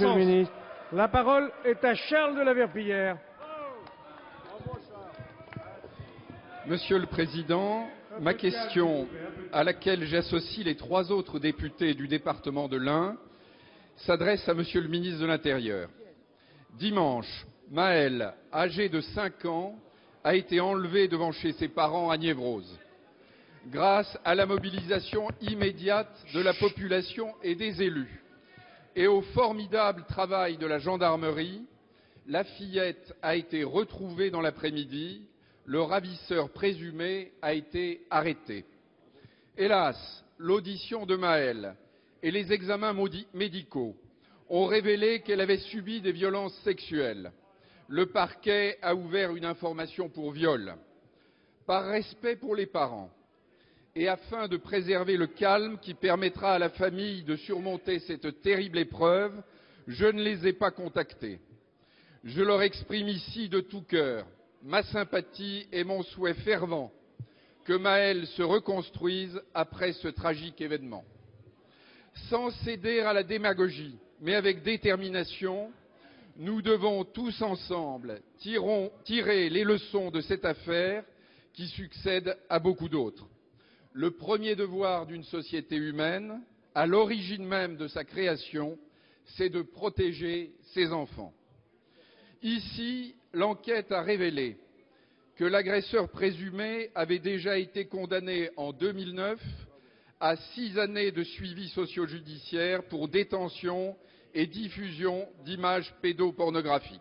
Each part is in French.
Monsieur le ministre. La parole est à Charles de la Verpillière. Monsieur le Président, ma question, à laquelle j'associe les 3 autres députés du département de l'Ain, s'adresse à Monsieur le ministre de l'Intérieur. Dimanche, Maël, âgé de 5 ans, a été enlevé devant chez ses parents à Niévroz. Grâce à la mobilisation immédiate de la population et des élus, et au formidable travail de la gendarmerie, la fillette a été retrouvée dans l'après-midi. Le ravisseur présumé a été arrêté. Hélas, l'audition de Maël et les examens médicaux ont révélé qu'elle avait subi des violences sexuelles. Le parquet a ouvert une information pour viol. Par respect pour les parents et afin de préserver le calme qui permettra à la famille de surmonter cette terrible épreuve, je ne les ai pas contactés. Je leur exprime ici de tout cœur ma sympathie et mon souhait fervent que Maël se reconstruise après ce tragique événement. Sans céder à la démagogie, mais avec détermination, nous devons tous ensemble tirer les leçons de cette affaire qui succède à beaucoup d'autres. Le premier devoir d'une société humaine, à l'origine même de sa création, c'est de protéger ses enfants. Ici, l'enquête a révélé que l'agresseur présumé avait déjà été condamné en 2009 à 6 années de suivi socio-judiciaire pour détention et diffusion d'images pédopornographiques.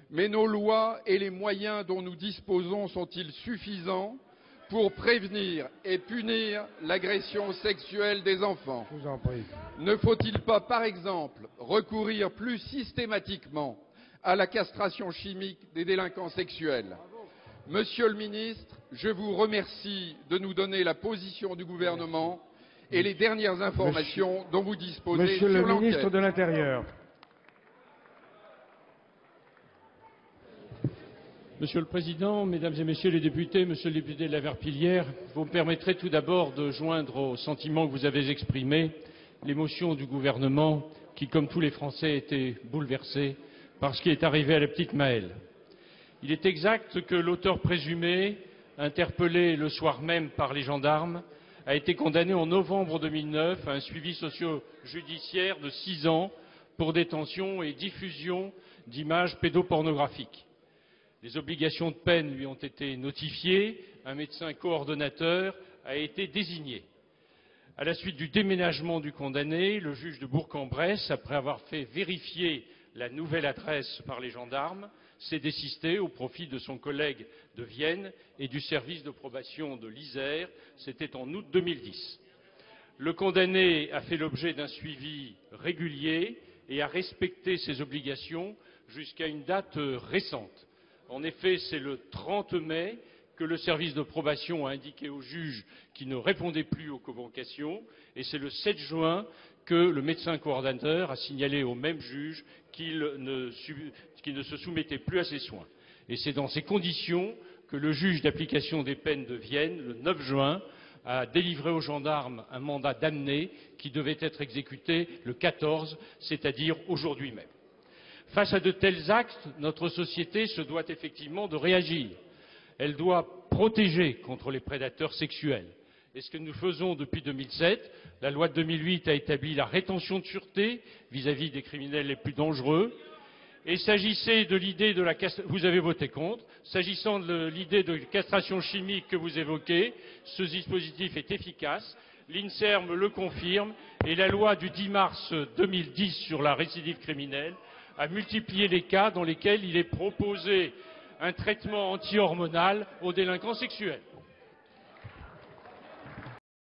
Mais nos lois et les moyens dont nous disposons sont-ils suffisants pour prévenir et punir l'agression sexuelle des enfants? Je vous en prie. Ne faut-il pas, par exemple, recourir plus systématiquement à la castration chimique des délinquants sexuels? Monsieur le ministre, je vous remercie de nous donner la position du gouvernement et les dernières informations dont vous disposez sur l'enquête. Monsieur le ministre de l'Intérieur. Monsieur le Président, Mesdames et Messieurs les députés, Monsieur le député de la Verpillière, vous me permettrez tout d'abord de joindre aux sentiments que vous avez exprimés l'émotion du gouvernement qui, comme tous les Français, était bouleversé par ce qui est arrivé à la petite Maëlle. Il est exact que l'auteur présumé, interpellé le soir même par les gendarmes, a été condamné en novembre 2009 à un suivi socio-judiciaire de 6 ans pour détention et diffusion d'images pédopornographiques. Les obligations de peine lui ont été notifiées, un médecin coordonnateur a été désigné. À la suite du déménagement du condamné, le juge de Bourg-en-Bresse, après avoir fait vérifier la nouvelle adresse par les gendarmes, s'est désisté au profit de son collègue de Vienne et du service de probation de l'Isère. C'était en août 2010. Le condamné a fait l'objet d'un suivi régulier et a respecté ses obligations jusqu'à une date récente. En effet, c'est le 30 mai que le service de probation a indiqué au juge qu'il ne répondait plus aux convocations, et c'est le 7 juin que le médecin coordonnateur a signalé au même juge qu'il ne se soumettait plus à ses soins. Et c'est dans ces conditions que le juge d'application des peines de Vienne, le 9 juin, a délivré aux gendarmes un mandat d'amener qui devait être exécuté le 14, c'est-à-dire aujourd'hui même. Face à de tels actes, notre société se doit effectivement de réagir. Elle doit protéger contre les prédateurs sexuels. Et ce que nous faisons depuis 2007, la loi de 2008 a établi la rétention de sûreté vis-à-vis des criminels les plus dangereux. Et s'agissait de l'idée de la castration, vous avez voté contre, s'agissant de l'idée de castration chimique que vous évoquez, ce dispositif est efficace, l'INSERM le confirme, et la loi du 10 mars 2010 sur la récidive criminelle a multiplié les cas dans lesquels il est proposé un traitement anti-hormonal aux délinquants sexuels.